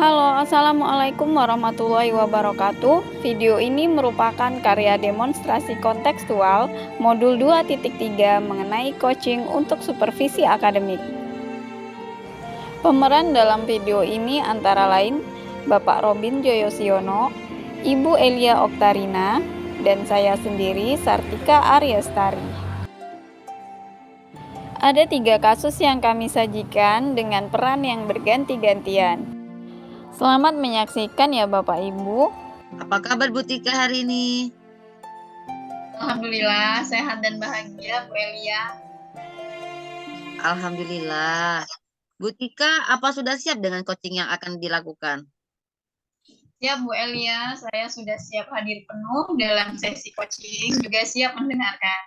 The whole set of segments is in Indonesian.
Halo, Assalamualaikum warahmatullahi wabarakatuh. Video ini merupakan karya demonstrasi kontekstual modul 2.3 mengenai coaching untuk supervisi akademik. Pemeran dalam video ini antara lain Bapak Robin Joyosiono, Ibu Elia Oktarina, dan saya sendiri Sartika Aryastari. Ada 3 kasus yang kami sajikan dengan peran yang berganti-gantian. Selamat menyaksikan ya Bapak Ibu. Apa kabar Bu Tika hari ini? Alhamdulillah sehat dan bahagia Bu Elia. Alhamdulillah. Bu Tika, apa sudah siap dengan coaching yang akan dilakukan? Siap Bu Elia, saya sudah siap hadir penuh dalam sesi coaching, juga siap mendengarkan.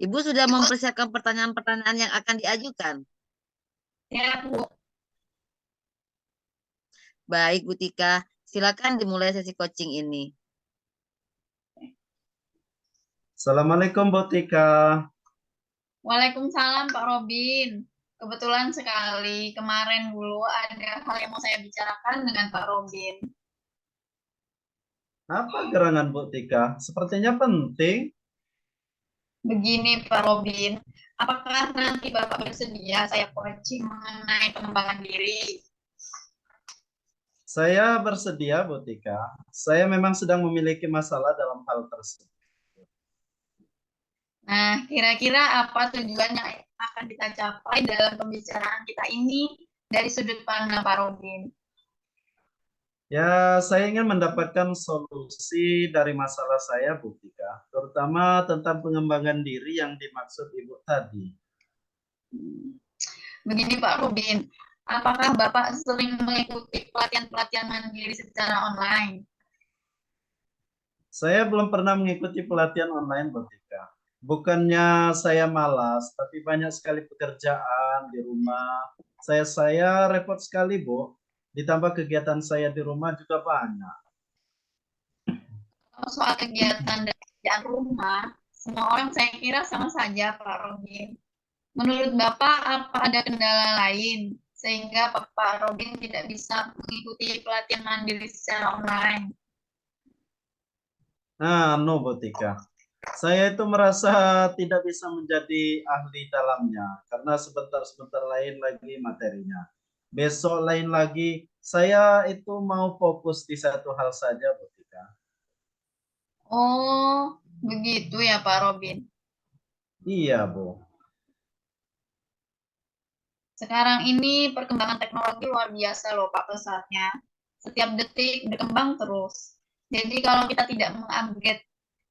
Ibu sudah mempersiapkan pertanyaan-pertanyaan yang akan diajukan? Ya Bu. Baik Bu Tika, silakan dimulai sesi coaching ini. Assalamualaikum Bu Tika. Waalaikumsalam Pak Robin. Kebetulan sekali kemarin dulu ada hal yang mau saya bicarakan dengan Pak Robin. Apa gerangan Bu Tika? Sepertinya penting. Begini Pak Robin, apakah nanti Bapak bersedia saya coaching mengenai pengembangan diri? Saya bersedia Bu Tika. Saya memang sedang memiliki masalah dalam hal tersebut. Nah, kira-kira apa tujuan yang akan kita capai dalam pembicaraan kita ini dari sudut pandang Pak Robin? Ya, saya ingin mendapatkan solusi dari masalah saya Bu Tika, terutama tentang pengembangan diri yang dimaksud Ibu tadi. Begini Pak Robin, apakah Bapak sering mengikuti pelatihan-pelatihan mandiri secara online? Saya belum pernah mengikuti pelatihan online Bu Tika. Bukannya saya malas, tapi banyak sekali pekerjaan di rumah. Saya repot sekali, Bu. Ditambah kegiatan saya di rumah juga banyak. Kalau soal kegiatan dan pekerjaan rumah, semua orang saya kira sama saja Pak Robin. Menurut Bapak, apa ada kendala lain sehingga Pak Robin tidak bisa mengikuti pelatihan mandiri secara online? Nah, no, Bu Tika. Saya itu merasa tidak bisa menjadi ahli dalamnya karena sebentar-sebentar lain lagi materinya. Besok lain lagi, saya itu mau fokus di satu hal saja, Bu Tika. Oh, begitu ya Pak Robin. Iya, Bu. Sekarang ini perkembangan teknologi luar biasa loh Pak pesatnya. Setiap detik berkembang terus. Jadi kalau kita tidak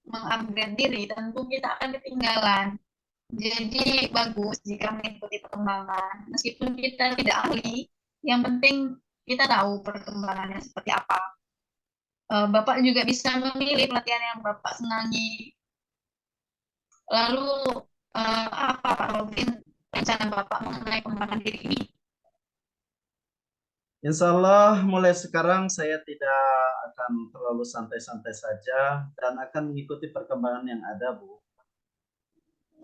mengupgrade diri, tentu kita akan ketinggalan. Jadi bagus jika mengikuti perkembangan. Meskipun kita tidak ahli, yang penting kita tahu perkembangannya seperti apa. Bapak juga bisa memilih pelatihan yang Bapak senangi. Lalu apa Pak Robin rencana Bapak mengenai pengembangan diri ini? Insya Allah mulai sekarang saya tidak akan terlalu santai-santai saja dan akan mengikuti perkembangan yang ada, Bu.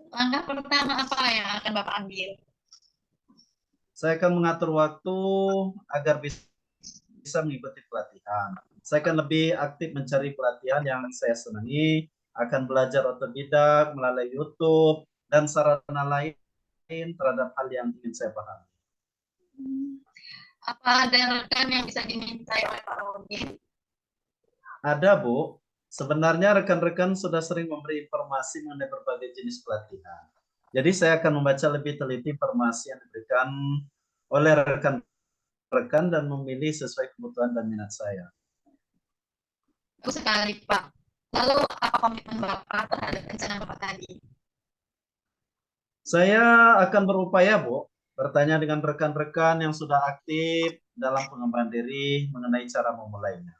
Langkah pertama apa yang akan Bapak ambil? Saya akan mengatur waktu agar bisa mengikuti pelatihan. Saya akan lebih aktif mencari pelatihan yang saya senangi, akan belajar otodidak melalui YouTube dan sarana lain terhadap hal yang ingin saya pahami. Apa ada rekan yang bisa dimintai oleh Pak Robin? Ada, Bu. Sebenarnya rekan-rekan sudah sering memberi informasi mengenai berbagai jenis pelatihan. Jadi saya akan membaca lebih teliti informasi yang diberikan oleh rekan-rekan dan memilih sesuai kebutuhan dan minat saya. Bagus sekali, Pak. Lalu apa komitmen Bapak terhadap rencana Bapak tadi? Saya akan berupaya, Bu, bertanya dengan rekan-rekan yang sudah aktif dalam pengembangan diri mengenai cara memulainya.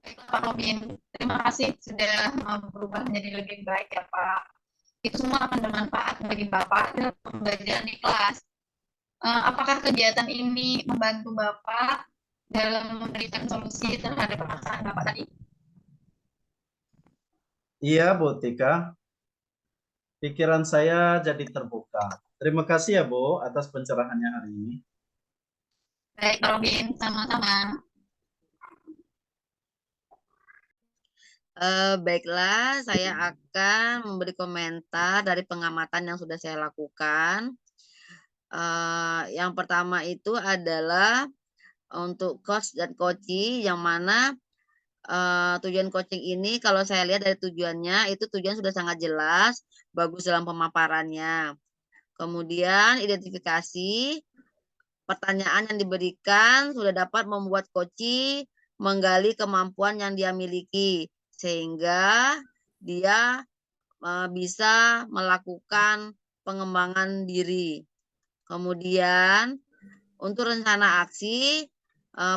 Baiklah, Pak Robin. Terima kasih sudah mau berubah menjadi lebih baik ya, Pak. Itu semua akan bermanfaat bagi Bapak dalam pembelajaran di kelas. Apakah kegiatan ini membantu Bapak dalam memberikan solusi terhadap permasalahan Bapak tadi? Iya, Bu Tika. pikiran saya jadi terbuka. Terima kasih ya Bu atas pencerahannya hari ini. Baik, Pak Robin, sama-sama. Baiklah, saya akan memberi komentar dari pengamatan yang sudah saya lakukan. Yang pertama itu adalah untuk coach dan coachee, yang mana tujuan coaching ini kalau saya lihat dari tujuannya, itu tujuan sudah sangat jelas, bagus dalam pemaparannya. Kemudian identifikasi pertanyaan yang diberikan sudah dapat membuat coachee menggali kemampuan yang dia miliki, sehingga dia bisa melakukan pengembangan diri. Kemudian untuk rencana aksi,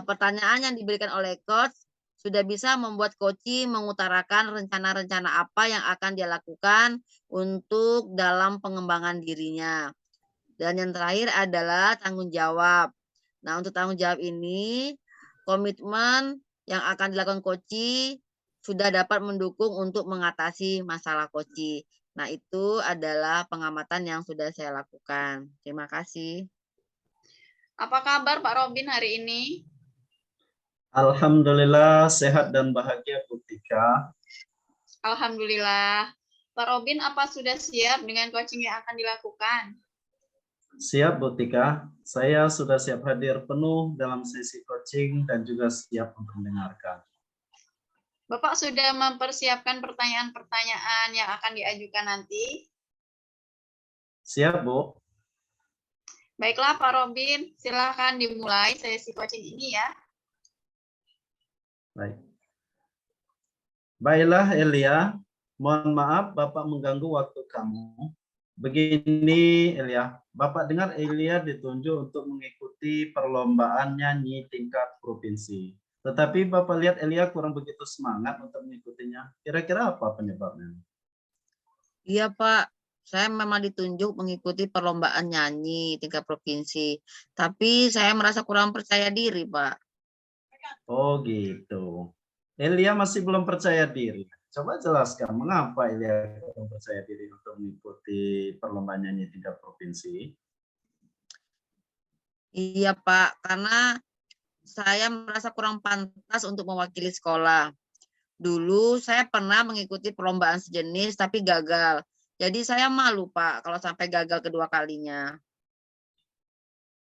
pertanyaan yang diberikan oleh coach sudah bisa membuat coachee mengutarakan rencana-rencana apa yang akan dia lakukan untuk dalam pengembangan dirinya. Dan yang terakhir adalah tanggung jawab. Nah, untuk tanggung jawab ini, komitmen yang akan dilakukan coachee sudah dapat mendukung untuk mengatasi masalah coachee. Nah, itu adalah pengamatan yang sudah saya lakukan. Terima kasih. Apa kabar Pak Robin hari ini? Alhamdulillah sehat dan bahagia Bu Tika. Alhamdulillah. Pak Robin, apa sudah siap dengan coaching yang akan dilakukan? Siap Bu Tika, saya sudah siap hadir penuh dalam sesi coaching dan juga siap untuk mendengarkan. Bapak sudah mempersiapkan pertanyaan-pertanyaan yang akan diajukan nanti? Siap Bu. Baiklah Pak Robin, silakan dimulai sesi coaching ini ya. Baik. Baiklah Elia, mohon maaf Bapak mengganggu waktu kamu. Begini Elia, Bapak dengar Elia ditunjuk untuk mengikuti perlombaan nyanyi tingkat provinsi. Tetapi Bapak lihat Elia kurang begitu semangat untuk mengikutinya. Kira-kira apa penyebabnya? Iya Pak, saya memang ditunjuk mengikuti perlombaan nyanyi tingkat provinsi. Tapi saya merasa kurang percaya diri Pak. Oh gitu. Elia masih belum percaya diri. Coba jelaskan mengapa Elia belum percaya diri untuk mengikuti perlombaan nyanyi tingkat provinsi. Iya Pak, karena saya merasa kurang pantas untuk mewakili sekolah. Dulu saya pernah mengikuti perlombaan sejenis tapi gagal. Jadi saya malu Pak kalau sampai gagal kedua kalinya.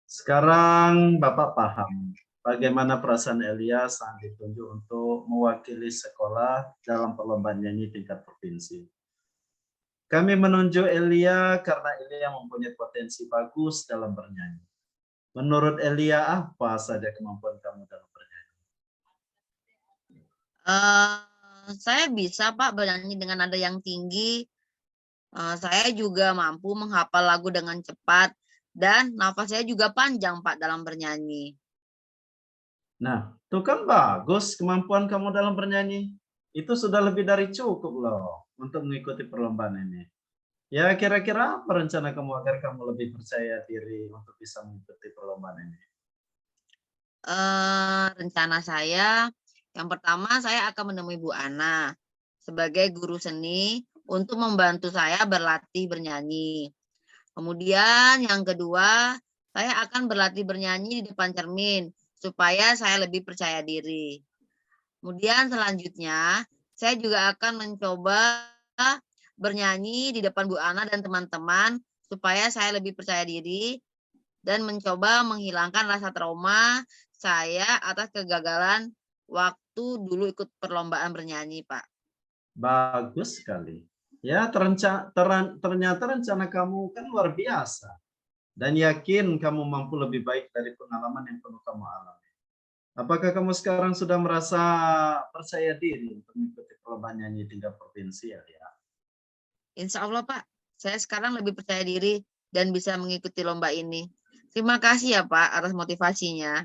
Sekarang Bapak paham bagaimana perasaan Elia saat ditunjuk untuk mewakili sekolah dalam perlombaan nyanyi tingkat provinsi. Kami menunjuk Elia karena Elia mempunyai potensi bagus dalam bernyanyi. Menurut Elia, apa saja kemampuan kamu dalam bernyanyi? Saya bisa Pak bernyanyi dengan nada yang tinggi. Saya juga mampu menghafal lagu dengan cepat. Dan nafas saya juga panjang Pak dalam bernyanyi. Nah, itu kan bagus kemampuan kamu dalam bernyanyi. Itu sudah lebih dari cukup loh untuk mengikuti perlombaan ini. Ya, kira-kira apa rencana kamu agar kamu lebih percaya diri untuk bisa mengikuti perlombaan ini? Rencana saya, yang pertama saya akan menemui Bu Ana sebagai guru seni untuk membantu saya berlatih bernyanyi. Kemudian yang kedua, saya akan berlatih bernyanyi di depan cermin supaya saya lebih percaya diri. Kemudian selanjutnya, saya juga akan mencoba bernyanyi di depan Bu Ana dan teman-teman supaya saya lebih percaya diri dan mencoba menghilangkan rasa trauma saya atas kegagalan waktu dulu ikut perlombaan bernyanyi, Pak. Bagus sekali. Ya, ternyata rencana kamu kan luar biasa. Dan yakin kamu mampu lebih baik dari pengalaman yang perlu kamu alami. Apakah kamu sekarang sudah merasa percaya diri untuk mengikuti perlombaan nyanyi tingkat provinsi ya? Insya Allah, Pak. Saya sekarang lebih percaya diri dan bisa mengikuti lomba ini. Terima kasih ya, Pak, atas motivasinya.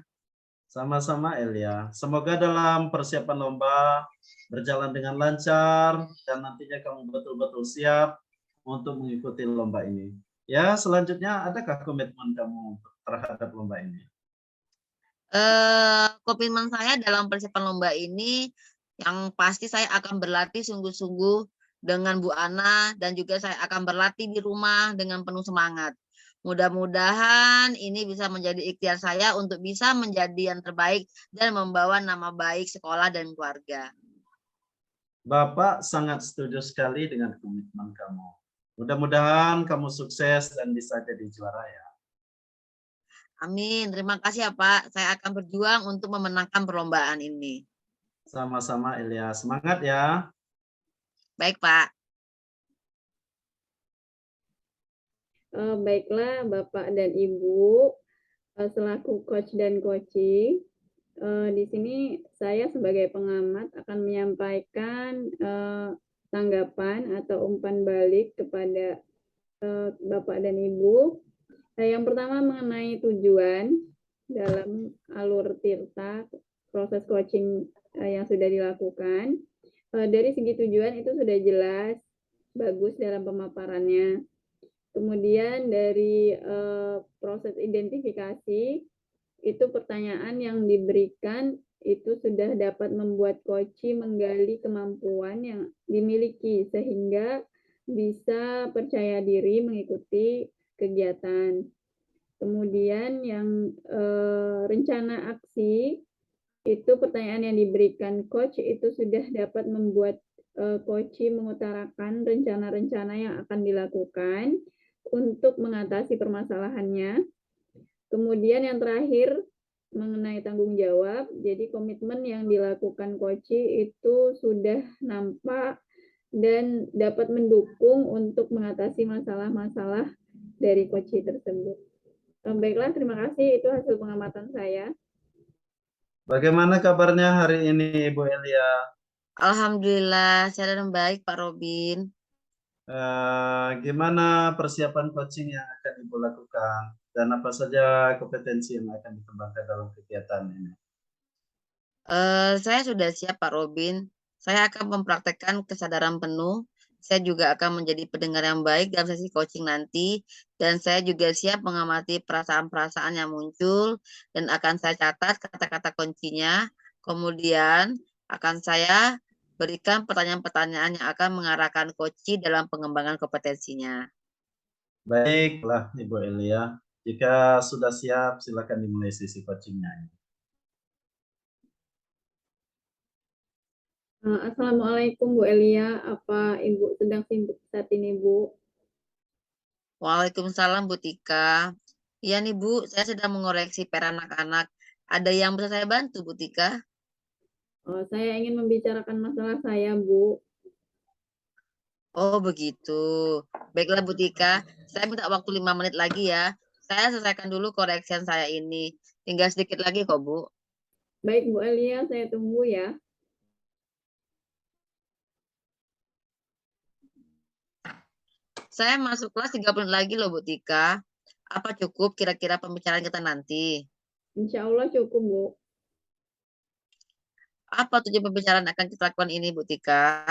Sama-sama Elia. Semoga dalam persiapan lomba berjalan dengan lancar dan nantinya kamu betul-betul siap untuk mengikuti lomba ini. Ya, selanjutnya adakah komitmen kamu terhadap lomba ini? Komitmen saya dalam persiapan lomba ini yang pasti saya akan berlatih sungguh-sungguh dengan Bu Ana, dan juga saya akan berlatih di rumah dengan penuh semangat. Mudah-mudahan ini bisa menjadi ikhtiar saya untuk bisa menjadi yang terbaik dan membawa nama baik sekolah dan keluarga. Bapak sangat setuju sekali dengan komitmen kamu. Mudah-mudahan kamu sukses dan bisa jadi juara ya. Amin. Terima kasih ya Pak. Saya akan berjuang untuk memenangkan perlombaan ini. Sama-sama Ilya. Semangat ya. Baik Pak. Baiklah Bapak dan Ibu, selaku coach dan coaching, di sini saya sebagai pengamat akan menyampaikan tanggapan atau umpan balik kepada Bapak dan Ibu. Yang pertama mengenai tujuan dalam alur Tirta, proses coaching yang sudah dilakukan. Dari segi tujuan itu sudah jelas, bagus dalam pemaparannya. Kemudian dari proses identifikasi, itu pertanyaan yang diberikan itu sudah dapat membuat coach menggali kemampuan yang dimiliki sehingga bisa percaya diri mengikuti kegiatan. Kemudian yang rencana aksi, itu pertanyaan yang diberikan coach itu sudah dapat membuat coach mengutarakan rencana-rencana yang akan dilakukan untuk mengatasi permasalahannya. Kemudian yang terakhir mengenai tanggung jawab, jadi komitmen yang dilakukan coach itu sudah nampak dan dapat mendukung untuk mengatasi masalah-masalah dari coach tersebut. Baiklah, terima kasih. Itu hasil pengamatan saya. Bagaimana kabarnya hari ini Ibu Elia? Alhamdulillah, saya dan baik Pak Robin. Gimana persiapan coaching yang akan Ibu lakukan dan apa saja kompetensi yang akan dikembangkan dalam kegiatan ini? Saya sudah siap Pak Robin. Saya akan mempraktekkan kesadaran penuh. Saya juga akan menjadi pendengar yang baik dalam sesi coaching nanti. Dan saya juga siap mengamati perasaan-perasaan yang muncul. Dan akan saya catat kata-kata kuncinya. Kemudian akan saya berikan pertanyaan-pertanyaan yang akan mengarahkan coach dalam pengembangan kompetensinya. Baiklah Ibu Elia. Jika sudah siap, silakan dimulai sesi coachingnya. Assalamualaikum Bu Elia, apa Ibu sedang sibuk saat ini Bu? Waalaikumsalam Bu Tika. Iya nih Bu, saya sedang mengoreksi PR anak-anak. Ada yang bisa saya bantu Bu Tika? Saya ingin membicarakan masalah saya Bu. Oh begitu. Baiklah Bu Tika, saya minta waktu 5 menit lagi ya. Saya selesaikan dulu koreksian saya ini. Tinggal sedikit lagi kok Bu. Baik Bu Elia, saya tunggu ya. Saya masuk kelas 30 menit lagi loh Bu Tika. Apa cukup kira-kira pembicaraan kita nanti? Insya Allah cukup Bu. Apa tujuan pembicaraan akan kita lakukan ini Bu Tika?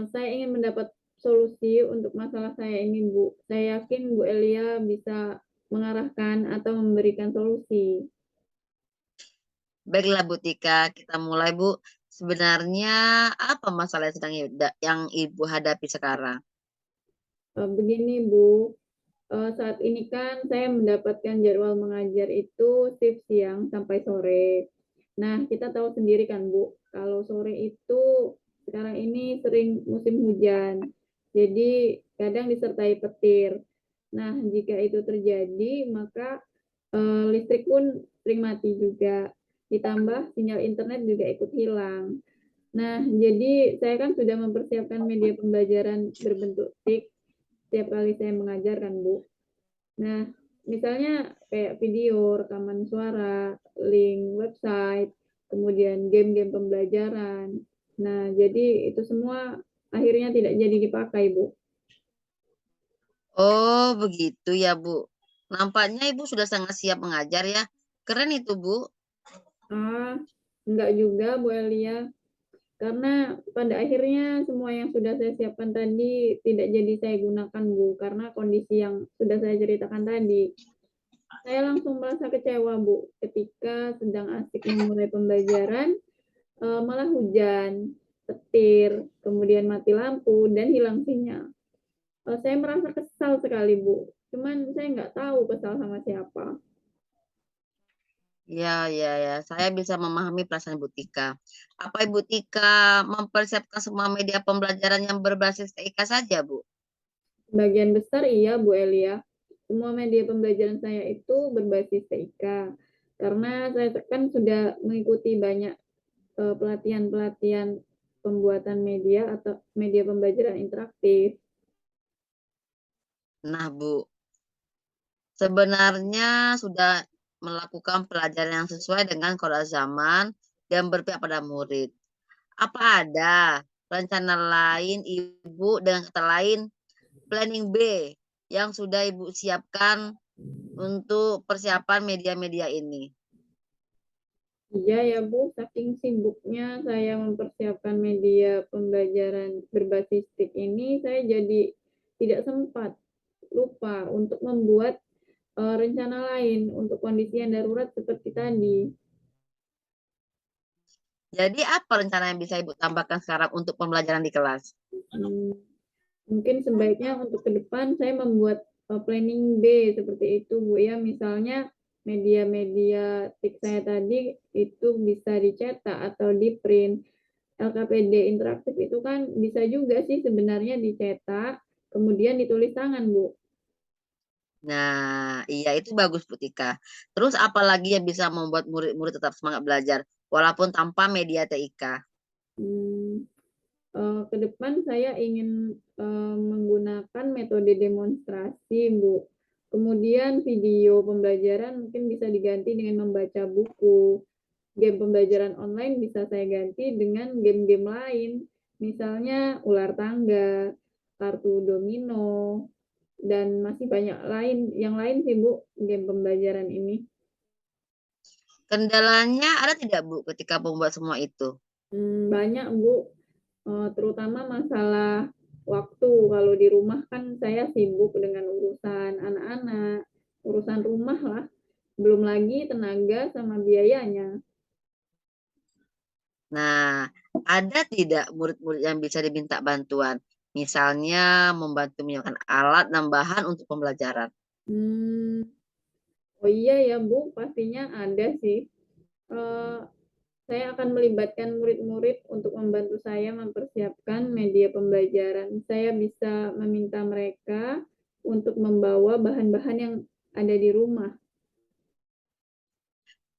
Saya ingin mendapat solusi untuk masalah saya ini Bu. Saya yakin Bu Elia bisa mengarahkan atau memberikan solusi. Baiklah Bu Tika, kita mulai Bu. Sebenarnya apa masalah yang Ibu hadapi sekarang? Begini Bu, saat ini kan saya mendapatkan jadwal mengajar itu shift siang sampai sore. Nah, kita tahu sendiri kan Bu, kalau sore itu sekarang ini sering musim hujan. Jadi kadang disertai petir. Nah, jika itu terjadi, maka listrik pun sering mati juga. Ditambah sinyal internet juga ikut hilang. Nah, jadi saya kan sudah mempersiapkan media pembelajaran berbentuk TIK setiap kali saya mengajar kan, Bu. Nah, misalnya kayak video, rekaman suara, link website, kemudian game-game pembelajaran. Nah, jadi itu semua akhirnya tidak jadi dipakai, Bu. Oh, begitu ya, Bu. Nampaknya Ibu sudah sangat siap mengajar ya. Keren itu, Bu. Enggak juga, Bu Elia. Karena pada akhirnya semua yang sudah saya siapkan tadi tidak jadi saya gunakan, Bu. Karena kondisi yang sudah saya ceritakan tadi. Saya langsung merasa kecewa, Bu. Ketika sedang asik memulai pembelajaran, malah hujan. petir, kemudian mati lampu, dan hilang sinyal. Saya merasa kesal sekali, Bu. Cuman saya nggak tahu kesal sama siapa. Ya, saya bisa memahami perasaan Ibu Tika. Apa Ibu Tika mempersiapkan semua media pembelajaran yang berbasis TIK saja, Bu? Sebagian besar iya, Bu Elia. Semua media pembelajaran saya itu berbasis TIK. Karena saya kan sudah mengikuti banyak pelatihan-pelatihan pembuatan media atau media pembelajaran interaktif. Nah, Bu, sebenarnya sudah melakukan pelajaran yang sesuai dengan kode zaman dan berpihak pada murid. Apa ada rencana lain Ibu dengan kata lain planning B yang sudah Ibu siapkan untuk persiapan media-media ini? Iya ya Bu, saking sibuknya saya mempersiapkan media pembelajaran berbasis TIK ini, saya jadi tidak sempat, lupa untuk membuat rencana lain untuk kondisi yang darurat seperti tadi. Jadi apa rencana yang bisa Ibu tambahkan sekarang untuk pembelajaran di kelas? Mungkin sebaiknya untuk ke depan saya membuat planning B seperti itu Bu ya. Misalnya media-media TIK saya tadi itu bisa dicetak atau di print. LKPD interaktif itu kan bisa juga sih sebenarnya dicetak, kemudian ditulis tangan, Bu. Nah, iya itu bagus Bu Tika. Terus apalagi yang bisa membuat murid-murid tetap semangat belajar walaupun tanpa media TIK? Ke depan saya ingin menggunakan metode demonstrasi, Bu. Kemudian video pembelajaran mungkin bisa diganti dengan membaca buku. Game pembelajaran online bisa saya ganti dengan game-game lain. Misalnya ular tangga, kartu domino, dan masih banyak yang lain sih Bu, game pembelajaran ini. Kendalanya ada tidak Bu ketika membuat semua itu? Banyak Bu, terutama masalah waktu. Kalau di rumah kan saya sibuk dengan urusan anak-anak, urusan rumah lah, belum lagi tenaga sama biayanya. Nah, ada tidak murid-murid yang bisa diminta bantuan? Misalnya membantu menyiapkan alat dan bahan untuk pembelajaran. Oh iya ya Bu, pastinya ada sih. Saya akan melibatkan murid-murid untuk membantu saya mempersiapkan media pembelajaran. Saya bisa meminta mereka untuk membawa bahan-bahan yang ada di rumah.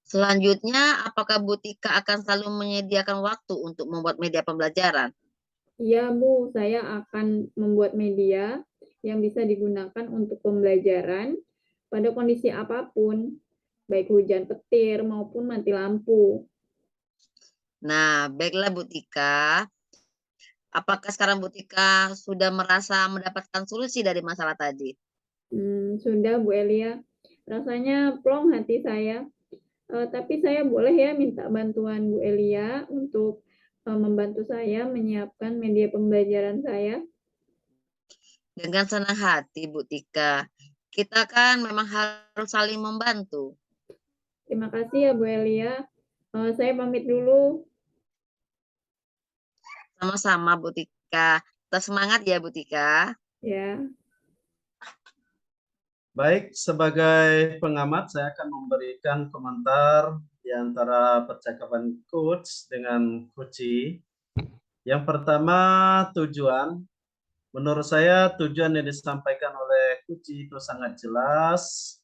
Selanjutnya, apakah Bu Tika akan selalu menyediakan waktu untuk membuat media pembelajaran? Iya Bu, saya akan membuat media yang bisa digunakan untuk pembelajaran pada kondisi apapun, baik hujan petir maupun mati lampu. Nah, baiklah Bu Tika. Apakah sekarang Bu Tika sudah merasa mendapatkan solusi dari masalah tadi? Sudah Bu Elia, rasanya plong hati saya. Tapi saya boleh ya minta bantuan Bu Elia untuk membantu saya menyiapkan media pembelajaran saya. Dengan senang hati Bu Tika. Kita kan memang harus saling membantu. Terima kasih ya Bu Elia. Saya pamit dulu. Sama-sama Bu Tika. Tetap semangat ya Bu Tika. Ya. Baik, sebagai pengamat saya akan memberikan komentar di antara percakapan coach dengan coachee. Yang pertama, tujuan. Menurut saya tujuan yang disampaikan oleh coachee itu sangat jelas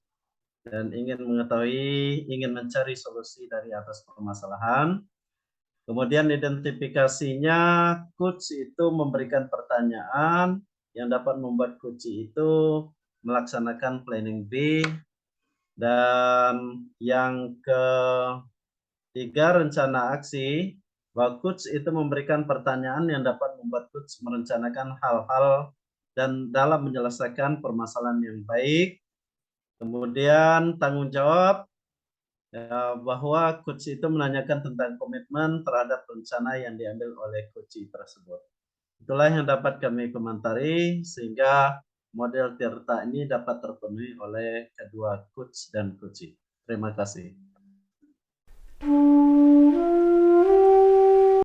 dan ingin mengetahui, ingin mencari solusi dari atas permasalahan. Kemudian identifikasinya, coach itu memberikan pertanyaan yang dapat membuat coach itu melaksanakan planning B. Dan yang ketiga, rencana aksi, bahwa coach itu memberikan pertanyaan yang dapat membuat coach merencanakan hal-hal dan dalam menyelesaikan permasalahan yang baik. Kemudian tanggung jawab, ya, bahwa coach itu menanyakan tentang komitmen terhadap rencana yang diambil oleh coach tersebut. Itulah yang dapat kami komentari sehingga model Tirta ini dapat terpenuhi oleh kedua coach dan coach. Terima kasih.